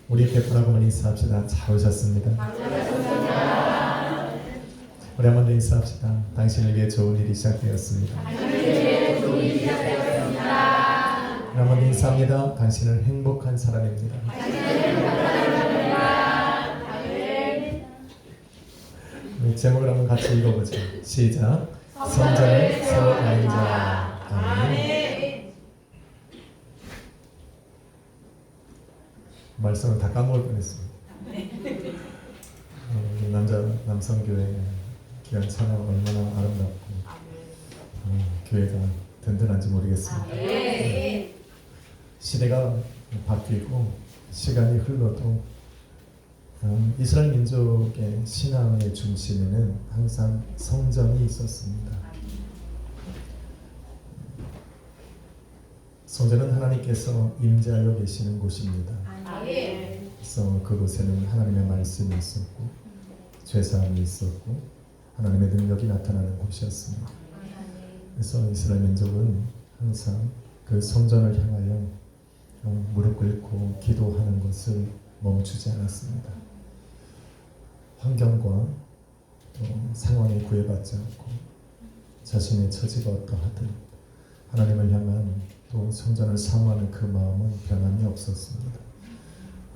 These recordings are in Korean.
우리 베푸라고 인사합시다. 잘 오셨습니다. 우리 한번 더 인사합시다. 당신을 위해 좋은 일이 시작되었습니다. 우리 한번 더 인사합니다. 당신은 행복한 사람입니다. 우리 제목을 한번 같이 읽어보죠. 시작. 성전을 세워가는 자. 아멘. 말씀을 다 까먹을 뻔했습니다. 남성교회 귀한 찬양 얼마나 아름답고 교회가 든든한지 모르겠습니다. 시대가 바뀌고 시간이 흘러도 이스라엘 민족의 신앙의 중심에는 항상 성전이 있었습니다. 성전은 하나님께서 임재하여 계시는 곳입니다. 그래서 그곳에는 하나님의 말씀이 있었고 죄사함이 있었고 하나님의 능력이 나타나는 곳이었습니다. 그래서 이스라엘 민족은 항상 그 성전을 향하여 무릎 꿇고 기도하는 것을 멈추지 않았습니다. 환경과 또 상황에 구애받지 않고 자신의 처지가 어떠하든 하나님을 향한 또 성전을 사모하는 그 마음은 변함이 없었습니다.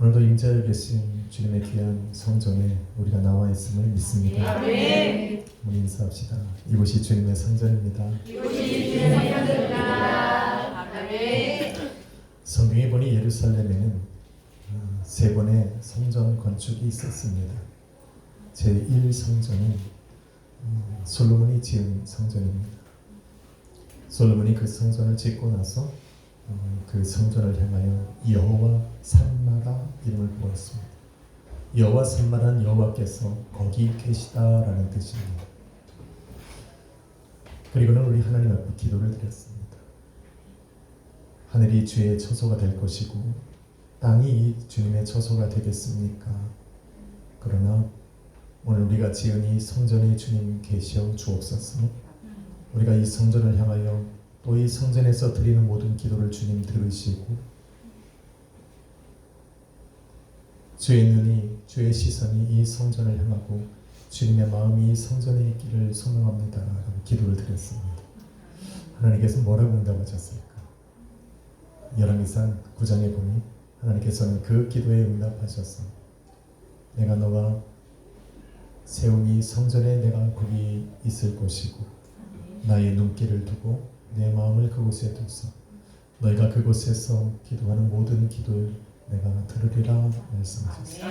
오늘도 임재하여 계신 주님의 귀한 성전에 우리가 나와 있음을 믿습니다. 우리 인사합시다. 이곳이 주님의 성전입니다. 성경에 보니 예루살렘에는 세 번의 성전 건축이 있었습니다. 제1성전은 솔로몬이 지은 성전입니다. 솔로몬이 그 성전을 짓고 나서 그 성전을 향하여 여호와 산마라 이름을 부었습니다. 여호와 산마란 여호와께서 거기 계시다라는 뜻입니다. 그리고는 우리 하나님 앞에 기도를 드렸습니다. 하늘이 주의 처소가 될 것이고 땅이 주님의 처소가 되겠습니까? 그러나 오늘 우리가 지은 이 성전에 주님 계시어 주옵소서. 우리가 이 성전을 향하여 또 이 성전에서 드리는 모든 기도를 주님 들으시고 주의 눈이 주의 시선이 이 성전을 향하고 주님의 마음이 이 성전에 있기를 소망합니다 라고 기도를 드렸습니다. 하나님께서 뭐라고 응답하셨을까? 열왕기상 9장에 보니 하나님께서는 그 기도에 응답하셔서 내가 너가 세운 이 성전에 내가 거기 있을 것이고 나의 눈길을 두고 내 마음을 그곳에 두서 너희가 그곳에서 기도하는 모든 기도를 내가 들으리라 말씀하셨습니다.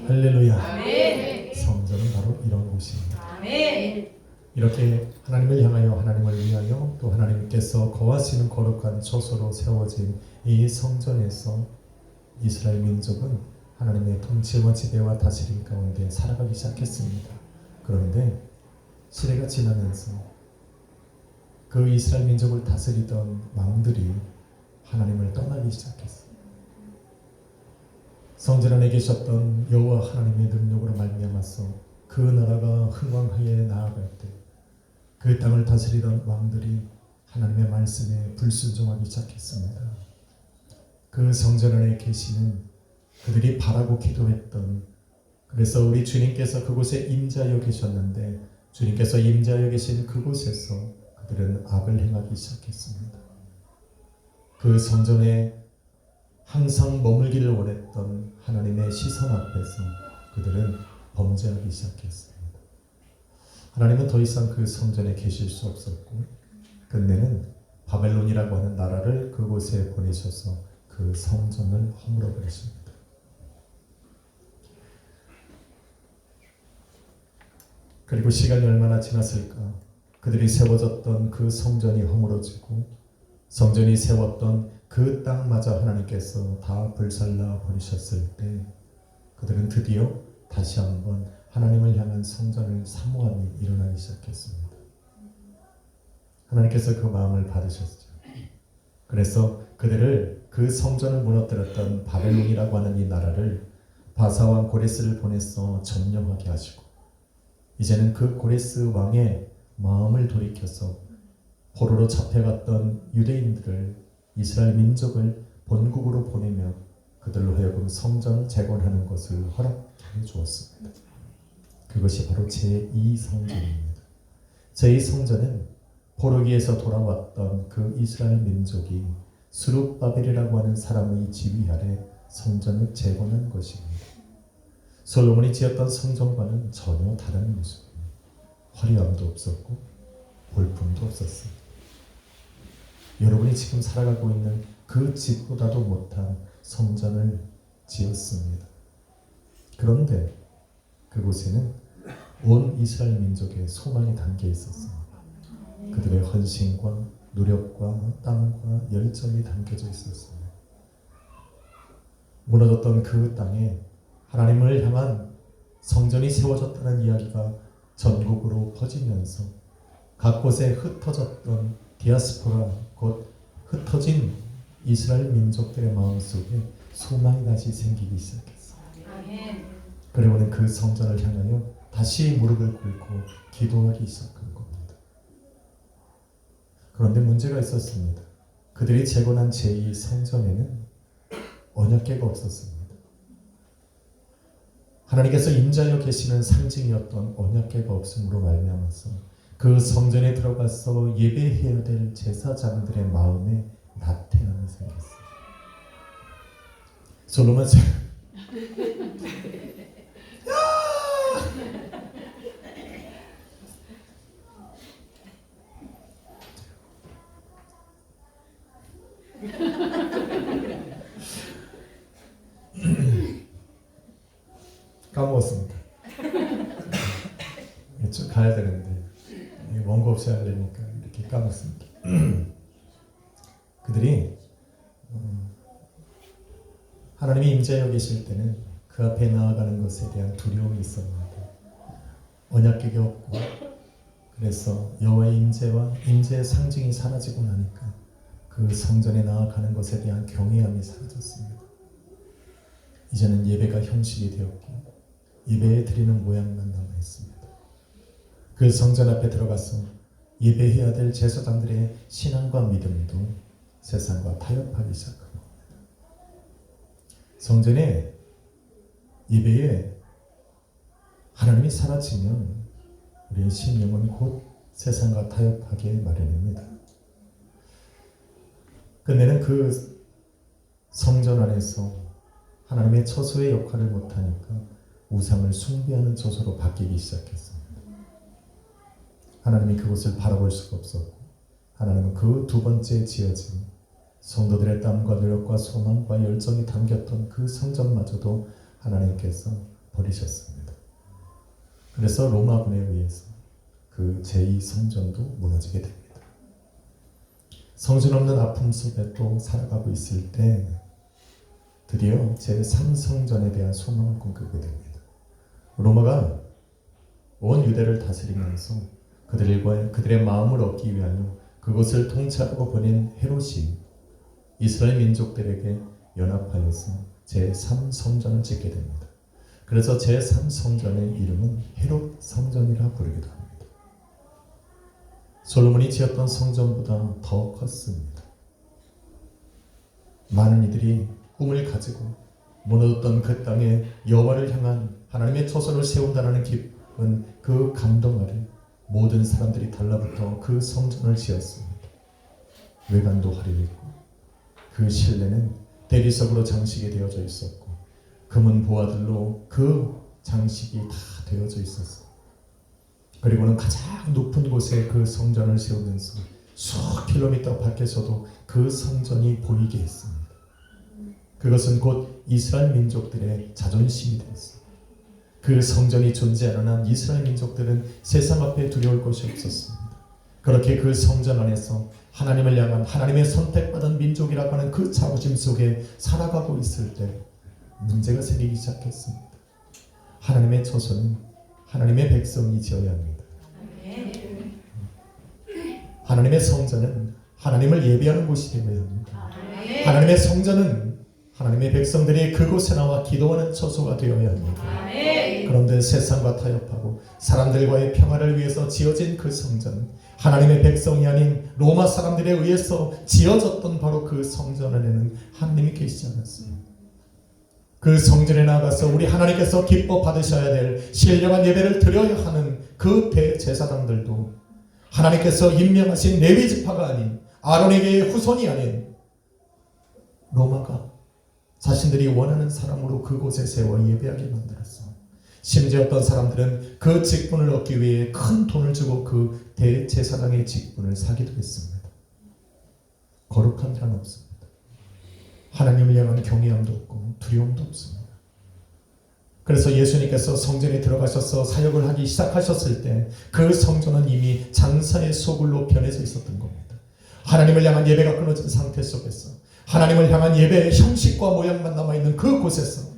할렐루야. 아멘. 성전은 바로 이런 곳입니다. 아멘. 이렇게 하나님을 향하여 하나님을 위하여 또 하나님께서 거하시는 거룩한 처소로 세워진 이 성전에서 이스라엘 민족은 하나님의 통치와 지배와 다스림 가운데 살아가기 시작했습니다. 그런데 시대가 지나면서 그 이스라엘 민족을 다스리던 왕들이 하나님을 떠나기 시작했어요. 성전 안에 계셨던 여호와 하나님의 능력으로 말미암아서 그 나라가 흥왕하에 나아갈 때 그 땅을 다스리던 왕들이 하나님의 말씀에 불순종하기 시작했습니다. 그 성전 안에 계시는 그들이 바라고 기도했던, 그래서 우리 주님께서 그곳에 임재하여 계셨는데 주님께서 임재하여 계신 그곳에서 그들은 악을 행하기 시작했습니다. 그 성전에 항상 머물기를 원했던 하나님의 시선 앞에서 그들은 범죄하기 시작했습니다. 하나님은 더 이상 그 성전에 계실 수 없었고 끝내는 바벨론이라고 하는 나라를 그곳에 보내셔서 그 성전을 허물어 버리십니다. 그리고 시간이 얼마나 지났을까? 그들이 세워졌던 그 성전이 허물어지고 성전이 세웠던 그 땅마저 하나님께서 다 불살라 버리셨을 때 그들은 드디어 다시 한번 하나님을 향한 성전을 사모함이 일어나기 시작했습니다. 하나님께서 그 마음을 받으셨죠. 그래서 그들을 그 성전을 무너뜨렸던 바벨론이라고 하는 이 나라를 바사왕 고레스를 보내서 점령하게 하시고 이제는 그 고레스 왕의 마음을 돌이켜서 포로로 잡혀갔던 유대인들을 이스라엘 민족을 본국으로 보내며 그들로 하여금 성전을 재건하는 것을 허락해 주었습니다. 그것이 바로 제2성전입니다. 제2성전은 포로기에서 돌아왔던 그 이스라엘 민족이 스룹바벨이라고 하는 사람의 지휘 아래 성전을 재건한 것입니다. 솔로몬이 지었던 성전과는 전혀 다른 모습입니다. 화려함도 없었고 볼품도 없었습니다. 여러분이 지금 살아가고 있는 그 집보다도 못한 성전을 지었습니다. 그런데 그곳에는 온 이스라엘 민족의 소망이 담겨 있었습니다. 그들의 헌신과 노력과 땀과 열정이 담겨져 있었습니다. 무너졌던 그 땅에 하나님을 향한 성전이 세워졌다는 이야기가 전국으로 퍼지면서 각 곳에 흩어졌던 디아스포라, 곧 흩어진 이스라엘 민족들의 마음속에 소망이 다시 생기기 시작했어요. 그리고는 그 성전을 향하여 다시 무릎을 꿇고 기도하기 시작한 겁니다. 그런데 문제가 있었습니다. 그들이 재건한 제2성전에는 언약궤가 없었습니다. 하나님께서 임자여 계시는 상징이었던 언약궤가 없음으로 말미암아서 그 성전에 들어가서 예배해야 될 제사장들의 마음에 나태함이 생겼어요. 솔로몬 까먹었습니다. 쭉 가야 되는데 원고 없이 하려니까 이렇게 까먹습니다. 그들이 하나님이 임재하여 계실 때는 그 앞에 나아가는 것에 대한 두려움이 있었는데 언약궤가 없고 그래서 여호와의 임재와 임재의 상징이 사라지고 나니까 그 성전에 나아가는 것에 대한 경외함이 사라졌습니다. 이제는 예배가 형식이 되었고 예배에 드리는 모양만 남아있습니다. 그 성전 앞에 들어가서 예배해야 될 제사장들의 신앙과 믿음도 세상과 타협하기 시작한 겁니다. 성전의 예배에 하나님이 사라지면 우리의 심령은 곧 세상과 타협하게 마련입니다. 끝내는 그 성전 안에서 하나님의 처소의 역할을 못하니까 우상을 숭배하는 처소로 바뀌기 시작했습니다. 하나님이 그곳을 바라볼 수가 없었고 하나님은 그 두 번째 지어진 성도들의 땀과 노력과 소망과 열정이 담겼던 그 성전마저도 하나님께서 버리셨습니다. 그래서 로마군에 의해서 그 제2성전도 무너지게 됩니다. 성전 없는 아픔 속에 또 살아가고 있을 때 드디어 제3성전에 대한 소망을 꿈꾸게 됩니다. 로마가 온 유대를 다스리면서 그들의 마음을 얻기 위하여 그것을 통치하고 보낸 헤롯이 이스라엘 민족들에게 연합하여서 제3성전을 짓게 됩니다. 그래서 제3성전의 이름은 헤롯 성전이라 부르기도 합니다. 솔로몬이 지었던 성전보다 더 컸습니다. 많은 이들이 꿈을 가지고 무너졌던 그 땅에 여호와를 향한 하나님의 처소를 세운다는 기쁜 그 감동 아래 모든 사람들이 달라붙어 그 성전을 지었습니다. 외관도 화려했고 그 실내는 대리석으로 장식이 되어져 있었고 금은 보화들로 그 장식이 다 되어져 있었어요. 그리고는 가장 높은 곳에 그 성전을 세우면서 수억 킬로미터 밖에서도 그 성전이 보이게 했습니다. 그것은 곧 이스라엘 민족들의 자존심이 되었습니다. 그 성전이 존재하는 한 이스라엘 민족들은 세상 앞에 두려울 것이 없었습니다. 그렇게 그 성전 안에서 하나님을 향한 하나님의 선택받은 민족이라고 하는 그 자부심 속에 살아가고 있을 때 문제가 생기기 시작했습니다. 하나님의 처소는 하나님의 백성이 지어야 합니다. 하나님의 성전은 하나님을 예배하는 곳이 되어야 합니다. 하나님의 성전은 하나님의 백성들이 그곳에 나와 기도하는 처소가 되어야 합니다. 그런데 세상과 타협하고 사람들과의 평화를 위해서 지어진 그 성전, 하나님의 백성이 아닌 로마 사람들에 의해서 지어졌던 바로 그 성전 안에는 하나님이 계시지 않았습니다. 그 성전에 나가서 우리 하나님께서 기뻐 받으셔야 될 신령한 예배를 드려야 하는 그 대제사장들도 하나님께서 임명하신 레위 지파가 아닌 아론에게의 후손이 아닌 로마가 자신들이 원하는 사람으로 그곳에 세워 예배하게 만들었어. 심지어 어떤 사람들은 그 직분을 얻기 위해 큰 돈을 주고 그 대제사장의 직분을 사기도 했습니다. 거룩한 자는 없습니다. 하나님을 향한 경외함도 없고 두려움도 없습니다. 그래서 예수님께서 성전에 들어가셔서 사역을 하기 시작하셨을 때 그 성전은 이미 장사의 소굴로 변해져 있었던 겁니다. 하나님을 향한 예배가 끊어진 상태 속에서 하나님을 향한 예배의 형식과 모양만 남아있는 그곳에서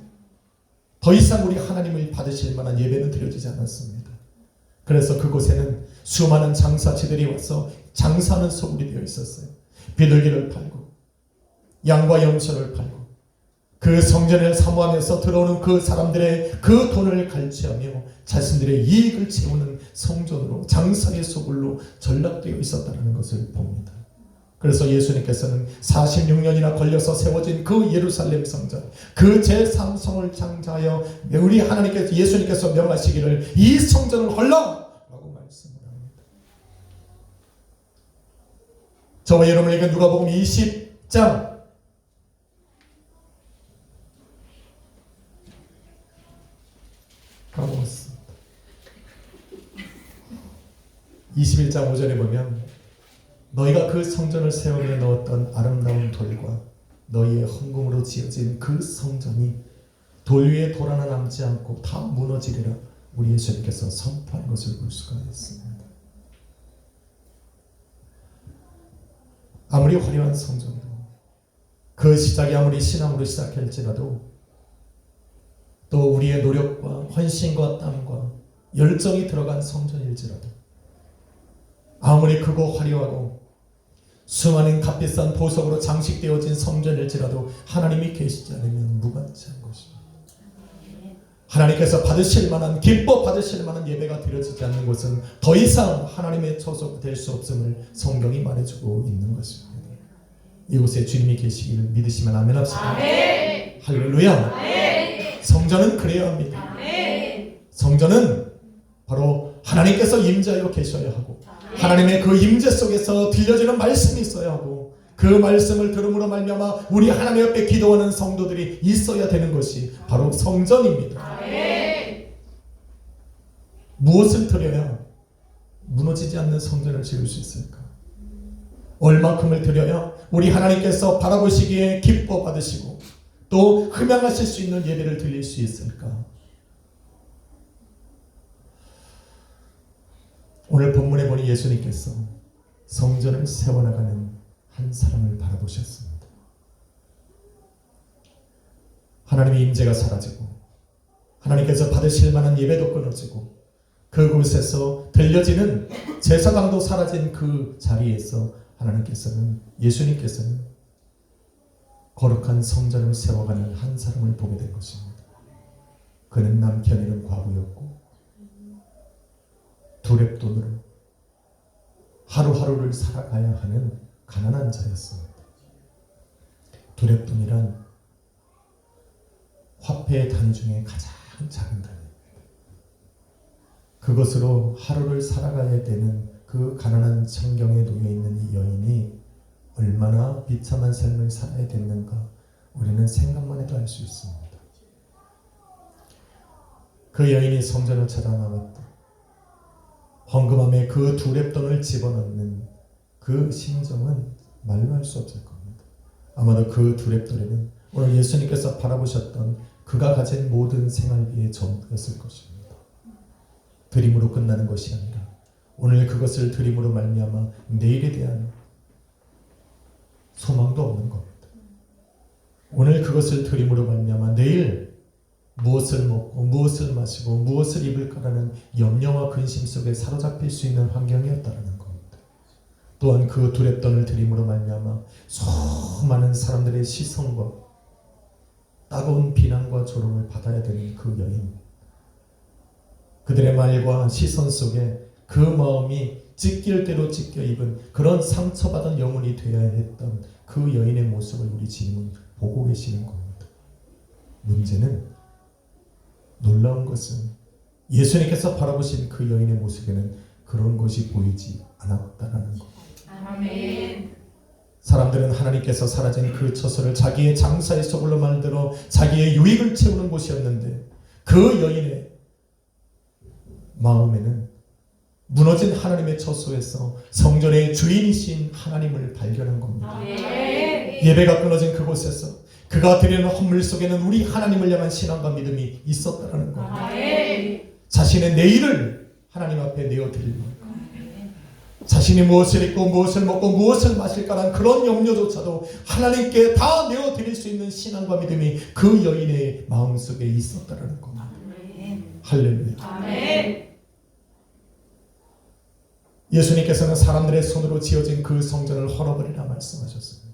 더 이상 우리 하나님을 받으실 만한 예배는 드려지지 않았습니다. 그래서 그곳에는 수많은 장사치들이 와서 장사하는 소굴이 되어 있었어요. 비둘기를 팔고 양과 염소를 팔고 그 성전을 사모하면서 들어오는 그 사람들의 그 돈을 갈취하며 자신들의 이익을 채우는 성전으로 장사의 소굴로 전락되어 있었다는 것을 봅니다. 그래서 예수님께서는 46년이나 걸려서 세워진 그 예루살렘 성전, 그 제3성을 창조하여 우리 하나님께서 예수님께서 명하시기를 이 성전을 헐라라고 말씀을 합니다. 저와 여러분에게 누가복음 20장 까먹었습니다. 21장 5절에 보면 너희가 그 성전을 세우며 넣었던 아름다운 돌과 너희의 헌금으로 지어진 그 성전이 돌 위에 돌 하나 남지 않고 다 무너지리라 우리 예수님께서 선포한 것을 볼 수가 있습니다. 아무리 화려한 성전도 그 시작이 아무리 신앙으로 시작할지라도 또 우리의 노력과 헌신과 땀과 열정이 들어간 성전일지라도 아무리 크고 화려하고 수많은 값비싼 보석으로 장식되어진 성전일지라도 하나님이 계시지 않으면 무가치한 것입니다. 하나님께서 받으실 만한 기뻐 받으실 만한 예배가 드려지지 않는 것은 더 이상 하나님의 소속될 수 없음을 성경이 말해주고 있는 것입니다. 이곳에 주님이 계시기를 믿으시면 아멘 합시다. 아멘. 할렐루야. 아멘. 성전은 그래야 합니다. 아멘. 성전은 바로 하나님께서 임재하여 계셔야 하고 하나님의 그 임재 속에서 들려지는 말씀이 있어야 하고 그 말씀을 들음으로 말미암아 우리 하나님 앞에 기도하는 성도들이 있어야 되는 것이 바로 성전입니다. 아멘. 무엇을 드려야 무너지지 않는 성전을 지을 수 있을까? 얼마큼을 드려야 우리 하나님께서 바라보시기에 기뻐 받으시고 또 흠양하실 수 있는 예배를 드릴 수 있을까? 오늘 본문에 보니 예수님께서 성전을 세워나가는 한 사람을 바라보셨습니다. 하나님의 임재가 사라지고 하나님께서 받으실 만한 예배도 끊어지고 그곳에서 들려지는 제사장도 사라진 그 자리에서 예수님께서는 거룩한 성전을 세워가는 한 사람을 보게 된 것입니다. 그는 남편이는 과부였고 두렙돈으로 하루하루를 살아가야 하는 가난한 자였습니다. 두렙돈이란 화폐의 단위 중에 가장 작은 단위입니다. 그것으로 하루를 살아가야 되는 그 가난한 환경에 놓여있는 이 여인이 얼마나 비참한 삶을 살아야 됐는가 우리는 생각만 해도 알 수 있습니다. 그 여인이 성전을 찾아 나갔다. 헌금함에 그 두렙돈을 집어넣는 그 심정은 말로 할 수 없을 겁니다. 아마도 그 두렙돈에는 오늘 예수님께서 바라보셨던 그가 가진 모든 생활비의 전부였을 것입니다. 드림으로 끝나는 것이 아니라 오늘 그것을 드림으로 말미암아 내일에 대한 소망도 없는 겁니다. 오늘 그것을 드림으로 말미암아 내일 무엇을 먹고 무엇을 마시고 무엇을 입을까라는 염려와 근심 속에 사로잡힐 수 있는 환경이었다는 겁니다. 또한 그 두렙돈을 드림으로 말미암아 수많은 사람들의 시선과 따가운 비난과 조롱을 받아야 되는 그 여인, 그들의 말과 시선 속에 그 마음이 찢길 대로 찢겨 입은 그런 상처받은 영혼이 되어야 했던 그 여인의 모습을 우리 주님은 보고 계시는 겁니다. 문제는, 놀라운 것은 예수님께서 바라보신 그 여인의 모습에는 그런 것이 보이지 않았다는 것. 아멘. 사람들은 하나님께서 사라진 그 처소를 자기의 장사의 소굴로 만들어 자기의 유익을 채우는 곳이었는데, 그 여인의 마음에는 무너진 하나님의 처소에서 성전의 주인이신 하나님을 발견한 겁니다. 예배가 끊어진 그곳에서 그가 드리는 헌물 속에는 우리 하나님을 향한 신앙과 믿음이 있었다는 겁니다. 자신의 내일을 하나님 앞에 내어드리는 것, 자신이 무엇을 입고 무엇을 먹고 무엇을 마실까라는 그런 염려조차도 하나님께 다 내어드릴 수 있는 신앙과 믿음이 그 여인의 마음속에 있었다는 겁니다. 할렐루야. 아멘. 예수님께서는 사람들의 손으로 지어진 그 성전을 헐어버리라 말씀하셨습니다.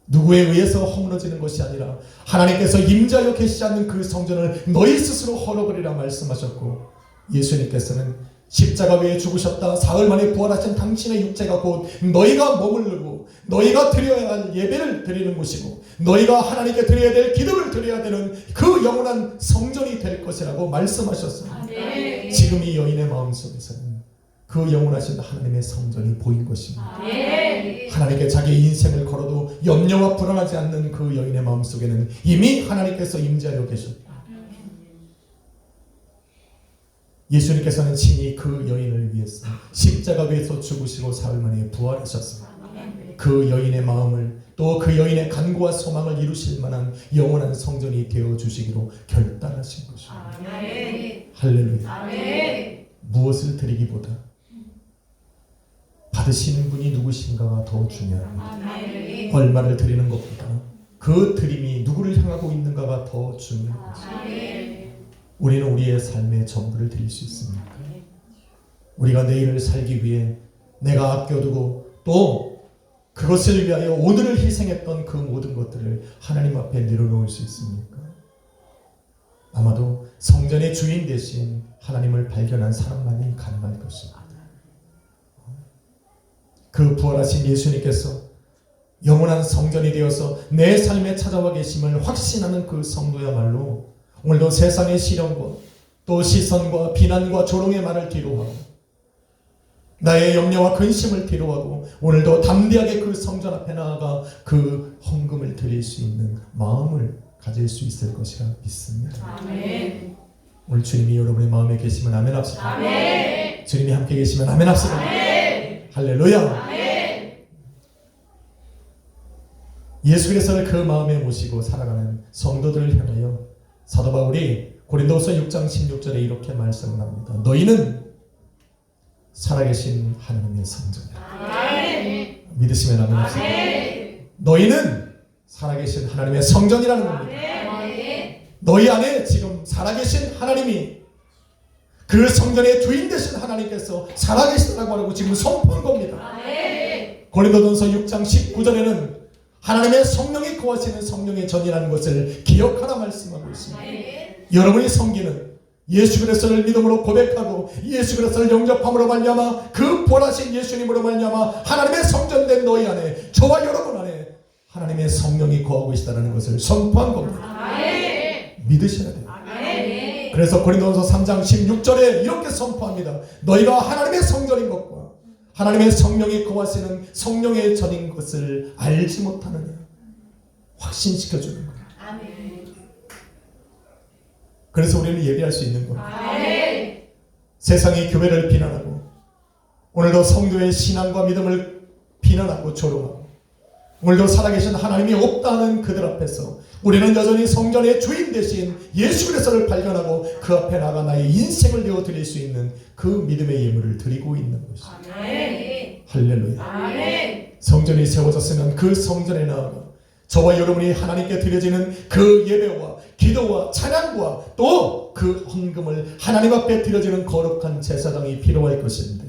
누구에 의해서 허물어지는 것이 아니라 하나님께서 임자여 계시지 않는 그 성전을 너희 스스로 헐어버리라 말씀하셨고, 예수님께서는 십자가 위에 죽으셨다 사흘 만에 부활하신 당신의 육체가 곧 너희가 머무르고 너희가 드려야 할 예배를 드리는 곳이고 너희가 하나님께 드려야 될 기도를 드려야 되는 그 영원한 성전이 될 것이라고 말씀하셨습니다. 지금 이 여인의 마음속에서는 그 영원하신 하나님의 성전이 보인 것입니다. 하나님께 자기의 인생을 걸어도 염려와 불안하지 않는 그 여인의 마음속에는 이미 하나님께서 임재하여 계셨다. 예수님께서는 친히 그 여인을 위해서 십자가 위에서 죽으시고 사흘 만에 부활하셨습니다. 그 여인의 마음을, 또 그 여인의 간구와 소망을 이루실 만한 영원한 성전이 되어주시기로 결단하신 것입니다. 할렐루야. 무엇을 드리기보다 받으시는 분이 누구신가가 더 중요합니다. 얼마를 드리는 것보다 그 드림이 누구를 향하고 있는가가 더 중요합니다. 우리는 우리의 삶의 전부를 드릴 수 있습니까? 우리가 내일을 살기 위해 내가 아껴두고 또 그것을 위하여 오늘을 희생했던 그 모든 것들을 하나님 앞에 내려놓을 수 있습니까? 아마도 성전의 주인 대신 하나님을 발견한 사람만이 가능할 것입니다. 그 부활하신 예수님께서 영원한 성전이 되어서 내 삶에 찾아와 계심을 확신하는 그 성도야말로 오늘도 세상의 시련과 또 시선과 비난과 조롱의 말을 뒤로하고 나의 염려와 근심을 뒤로하고 오늘도 담대하게 그 성전 앞에 나아가 그 헌금을 드릴 수 있는 마음을 가질 수 있을 것이라 믿습니다. 아멘. 오늘 주님이 여러분의 마음에 계시면 아멘 합시다. 아멘. 주님이 함께 계시면 아멘 합시다. 아멘. 할렐루야. 아멘. 예수 그리스도를 그 마음에 모시고 살아가는 성도들을 향하여 사도 바울이 고린도후서 6장 16절에 이렇게 말씀을 합니다. 너희는 살아계신 하나님의 성전이다. 아멘. 믿으시면 아멘 합시다. 아멘. 너희는 살아계신 하나님의 성전이라는 겁니다. 아멘. 너희 안에 지금 살아계신 하나님이, 그 성전의 주인 되신 하나님께서 살아계시다고 하고 지금 선포한 겁니다. 아멘. 고린도전서 6장 19절에는 하나님의 성령이 거하시는 성령의 전이라는 것을 기억하라 말씀하고 있습니다. 여러분이 섬기는 예수 그리스도를 믿음으로 고백하고 예수 그리스도를 영접함으로 말미암아 그 부활하신 예수님으로 말미암아 하나님의 성전된 너희 안에, 저와 여러분 안에 하나님의 성령이 거하고 있다는 것을 선포한 겁니다. 아멘. 믿으셔야 돼요. 아멘. 그래서 고린도전서 3장 16절에 이렇게 선포합니다. 너희가 하나님의 성전인 것과 하나님의 성령이 거하시는 성령의 전인 것을 알지 못하느냐, 확신시켜주는 거예요. 아멘. 그래서 우리는 예배할 수 있는 겁니다. 아멘. 세상이 교회를 비난하고 오늘도 성도의 신앙과 믿음을 비난하고 조롱하고 오늘도 살아계신 하나님이 없다는 그들 앞에서 우리는 여전히 성전의 주인 대신 예수 그리스도를 발견하고 그 앞에 나가 나의 인생을 내어드릴 수 있는 그 믿음의 예물을 드리고 있는 것입니다. 아멘. 할렐루야. 아멘. 성전이 세워졌으면 그 성전에 나아가 저와 여러분이 하나님께 드려지는 그 예배와 기도와 찬양과 또 그 헌금을 하나님 앞에 드려지는 거룩한 제사장이 필요할 것인데,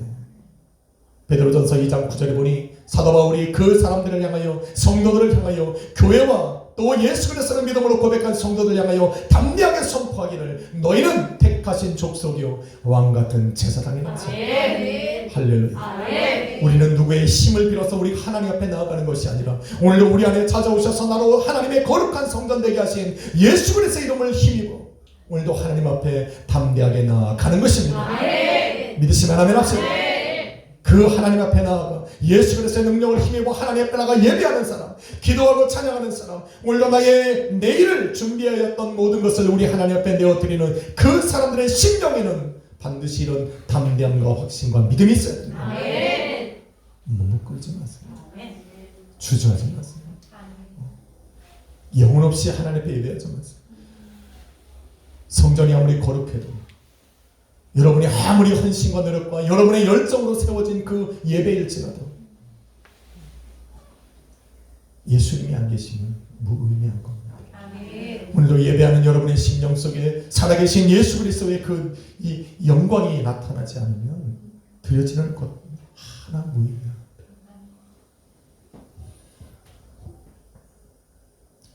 베드로전서 2장 9절에 보니 사도 바울이 그 사람들을 향하여, 성도들을 향하여, 교회와 또 예수 그리스도를 믿음으로 고백한 성도들 향하여 담대하게 선포하기를 너희는 택하신 족속이요 왕같은 제사장이라서 할렐루야. 아멘. 우리는 누구의 힘을 빌어서 우리 하나님 앞에 나아가는 것이 아니라 오늘도 우리 안에 찾아오셔서 나로 하나님의 거룩한 성전 되게 하신 예수 그리스도의 이름을 힘입어 오늘도 하나님 앞에 담대하게 나아가는 것입니다. 아멘. 믿으시면 아멘 하세요. 아멘. 그 하나님 앞에 나아가 예수 그리스도의 능력을 힘입어 하나님 앞에 나아가 예배하는 사람, 기도하고 찬양하는 사람, 오늘도 나의 내일을 준비하였던 모든 것을 우리 하나님 앞에 내어드리는 그 사람들의 심령에는 반드시 이런 담대함과 확신과 믿음이 있어야 됩니다. 아멘. 몸을 끌지 마세요. 아멘. 주저하지 마세요. 영혼 없이 하나님 앞에 예배하지 마세요. 성전이 아무리 거룩해도 여러분이 아무리 헌신과 노력과 여러분의 열정으로 세워진 그 예배일지라도 예수님이 안 계시면 무의미한 겁니다. 아멘. 오늘도 예배하는 여러분의 심령 속에 살아계신 예수 그리스도의 이 영광이 나타나지 않으면 드려지는 것 하나 무의미합니다.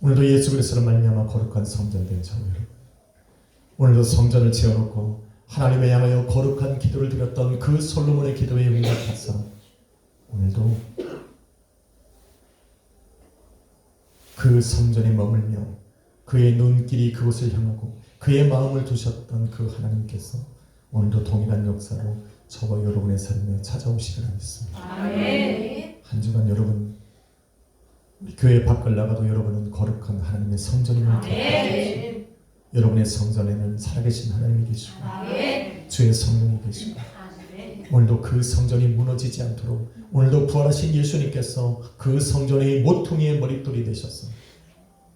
오늘도 예수 그리스도로 말미암아 거룩한 성전 된 저 여러분, 오늘도 성전을 지어놓고 하나님을 향하여 거룩한 기도를 드렸던 그 솔로몬의 기도에 응답하사 오늘도 그 성전에 머물며 그의 눈길이 그곳을 향하고 그의 마음을 두셨던 그 하나님께서 오늘도 동일한 역사로 저와 여러분의 삶에 찾아오시리라 믿습니다. 아멘. 한 주간 여러분 우리 교회 밖을 나가도 여러분은 거룩한 하나님의 성전임을 기억하십시오. 아멘. 여러분의 성전에는 살아계신 하나님이 계시고 아멘. 주의 성령이 계시고 아멘. 오늘도 그 성전이 무너지지 않도록 오늘도 부활하신 예수님께서 그 성전의 모퉁이의 머릿돌이 되셔서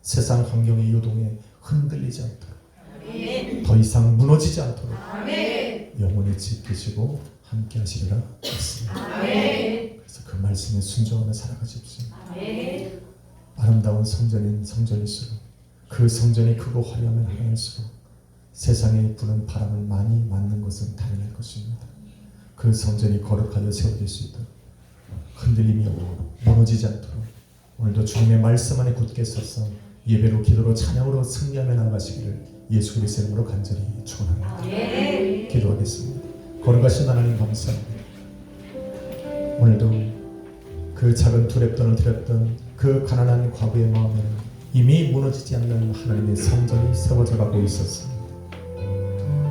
세상 환경의 요동에 흔들리지 않도록 아멘. 더 이상 무너지지 않도록 아멘. 영원히 지키시고 함께 하시리라 믿습니다. 아멘. 그래서 그 말씀에 순종하며 살아가십시오. 아멘. 아름다운 성전인 성전일수록 그 성전이 크고 화려하면 화려할수록 세상에 부는 바람을 많이 맞는 것은 당연할 것입니다. 그 성전이 거룩하여 세워질 수 있도록 흔들림이 없고 무너지지 않도록 오늘도 주님의 말씀 안에 굳게 서서 예배로 기도로 찬양으로 승리하며 나가시기를 예수 그리스도의 이름으로 간절히 축원합니다. 아멘. 기도하겠습니다. 거룩하신 하나님 감사합니다. 오늘도 그 작은 두랩돈을 드렸던 그 가난한 과부의 마음에는 이미 무너지지 않는 하나님의 성전이 세워져 가고 있었습니다.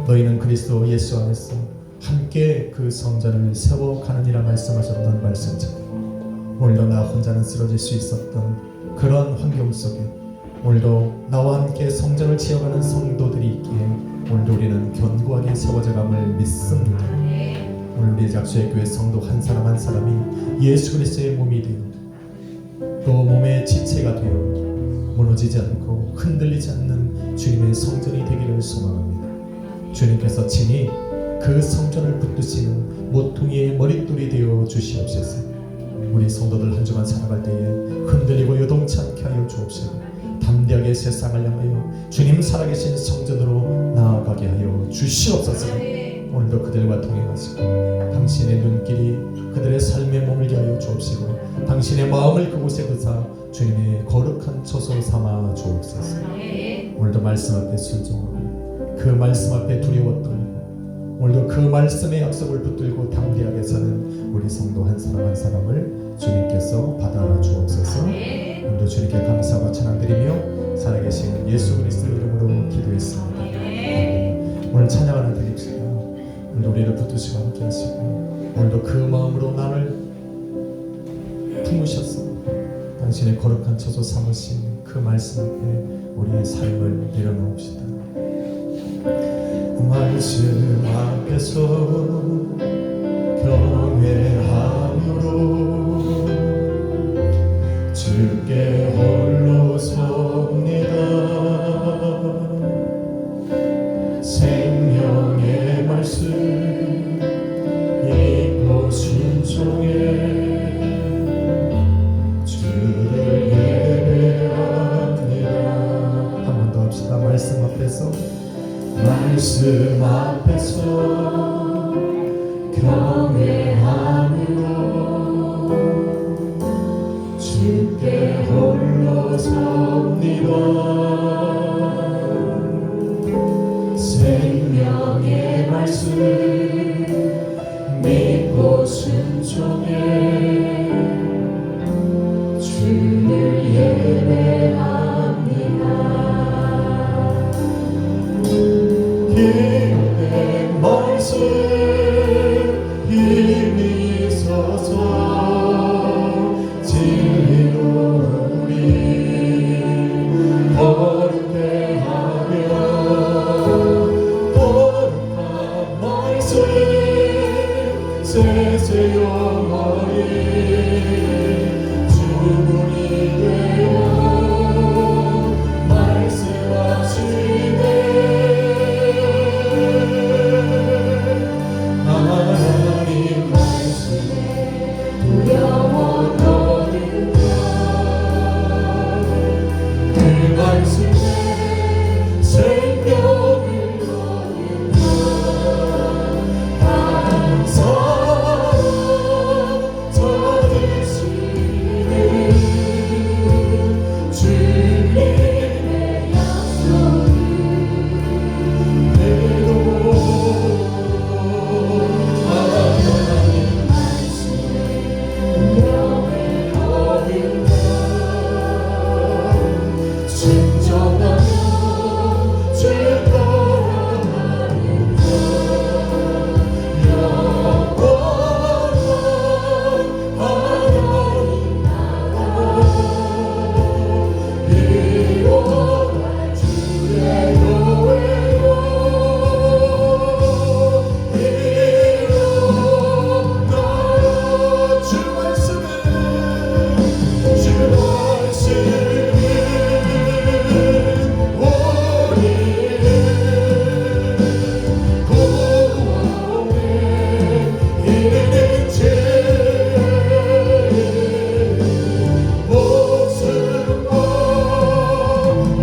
너희는 그리스도 예수 안에서 함께 그 성전을 세워가느니라 말씀하셨던 말씀처럼 오늘도 나 혼자는 쓰러질 수 있었던 그런 환경 속에 오늘도 나와 함께 성전을 지어가는 성도들이 있기에 오늘도 우리는 견고하게 세워져감을 믿습니다. 오늘 우리 작수의 교회 성도 한 사람 한 사람이 예수 그리스도의 몸이 되어 또 몸의 지체가 되어 무너지지 않고 흔들리지 않는 주님의 성전이 되기를 소망합니다. 주님께서 친히 그 성전을 붙드시는 모퉁이의 머릿돌이 되어 주시옵소서. 우리 성도들 한 주간 살아갈 때에 흔들리고 요동치 않게 하여 주옵소서. 담대하게 세상을 향하여 주님 살아계신 성전으로 나아가게 하여 주시옵소서. 오늘도 그들과 동행하시고 당신의 눈길이 그들의 삶에 머물게 하여 주옵시고 당신의 마음을 그곳에 두사 주님의 거룩한 처소 삼아 주옵소서. 오늘도 말씀 앞에 순종하고 그 말씀 앞에 두려워 떨고 오늘도 그 말씀의 약속을 붙들고 담대하게 서는 우리 성도 한 사람 한 사람을 주님께서 받아 주옵소서. 오늘도 주님께 감사와 찬양드리며 살아계신 예수 그리스도 이름으로 기도했습니다. 오늘 찬양 하나 드립시다. 오늘도 우리를 붙드시고 함께 하시고 오늘도 그 마음으로 나를 품으셔서 당신의 거룩한 처소 삼으신 그 말씀 앞에 우리의 삶을 내려놓읍시다. 말씀 앞에서 경외함으로 주께 홀로 섭니다. 생명의 말씀 읽고 순종해 주를 예배합니다. 한 번 더 합시다. 말씀 앞에서 경외함으로 주께 홀로 섭니다. 생명의 말씀 믿고 순종해 주를 예배합니다. 기름의 말씀 힘이 있어서 진리로 우리 거룩해 하며 거룩한 말씀 세세 영원히 주문이 되어 말씀하시네. 하나님 말씀에 영원 얻는다. 그 말씀에 생명을 얻는다. 항상 찾으시는 주님의 약속을 내도 하나님 말씀에 운명을 얻는다. 진정하며 주 따라가는 자 영원한 하나님 나라 이루어갈 주의 교회로 일어나라. 주 말씀은 우리를 구원에 이르는 죄 목숨과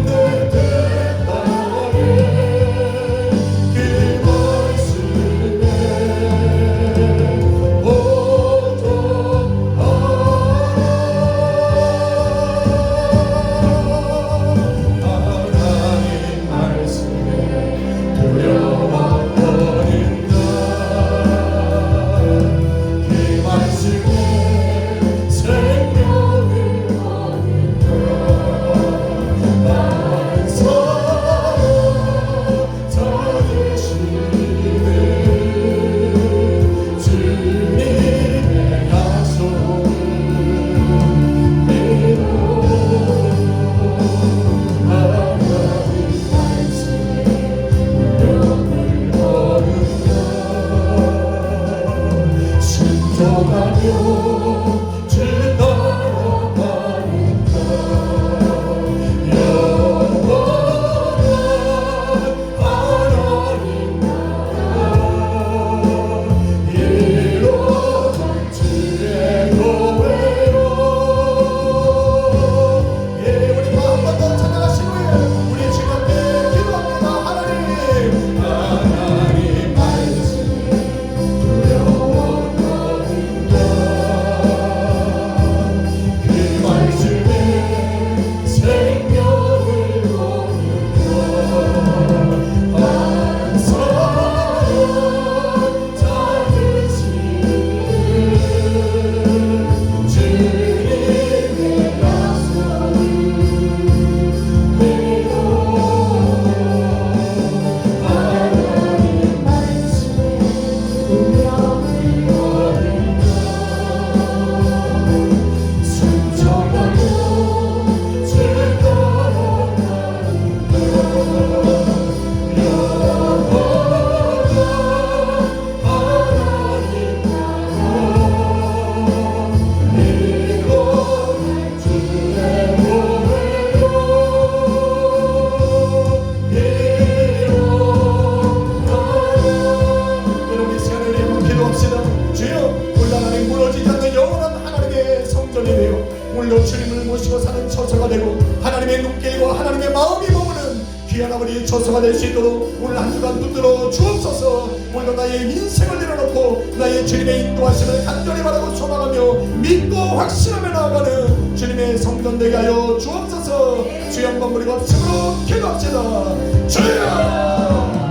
내 대가에 그 말씀에 하나님 말씀에 두려워버린다. 그 말씀에 생명을 얻는다. 항상 찾으시는 주님의 약속을 믿어. 하나님 말씀에 운명을 얻는다. 순종하며 주 따라가는다. 영원한 하나님 나라 이루어갈 주의 교회로. 예, 우리 한 번 더 찬양하신 후에 우리 주님 앞에 기도합니다. 하나님 말씀에 두려워버린다. 그 말씀에 생명을 얻는다. 항상 찾으시는 주님의 약속을 믿어. 하나님 말씀에 운명을 얻는다. 순종하며 주 따라가는다. 영원한 하나님 나라 이루어갈 주의 교회로 일어나라. 여러분 이 시간에 우리 한번 기도합시다. 주여, 우리 하나님 무너지지 않는 영원한 하나님의 성전이 되어 물로 주님을 모시고 사는 처소가 되고 하나님의 눈길과 하나님의 마음이 머무는 귀한 아버지의 처소가 될 수 있도록 오늘 한 주간 붙들어 주옵소서. 오늘도 나의 인생을 내려놓고 나의 주님의 인도하심을 간절히 바라고 소망하며 믿고 확신하며 나아가는 주님의 성전 되게 하여 주옵소서. 주여 한번 우리 박수로 기도합시다. 주여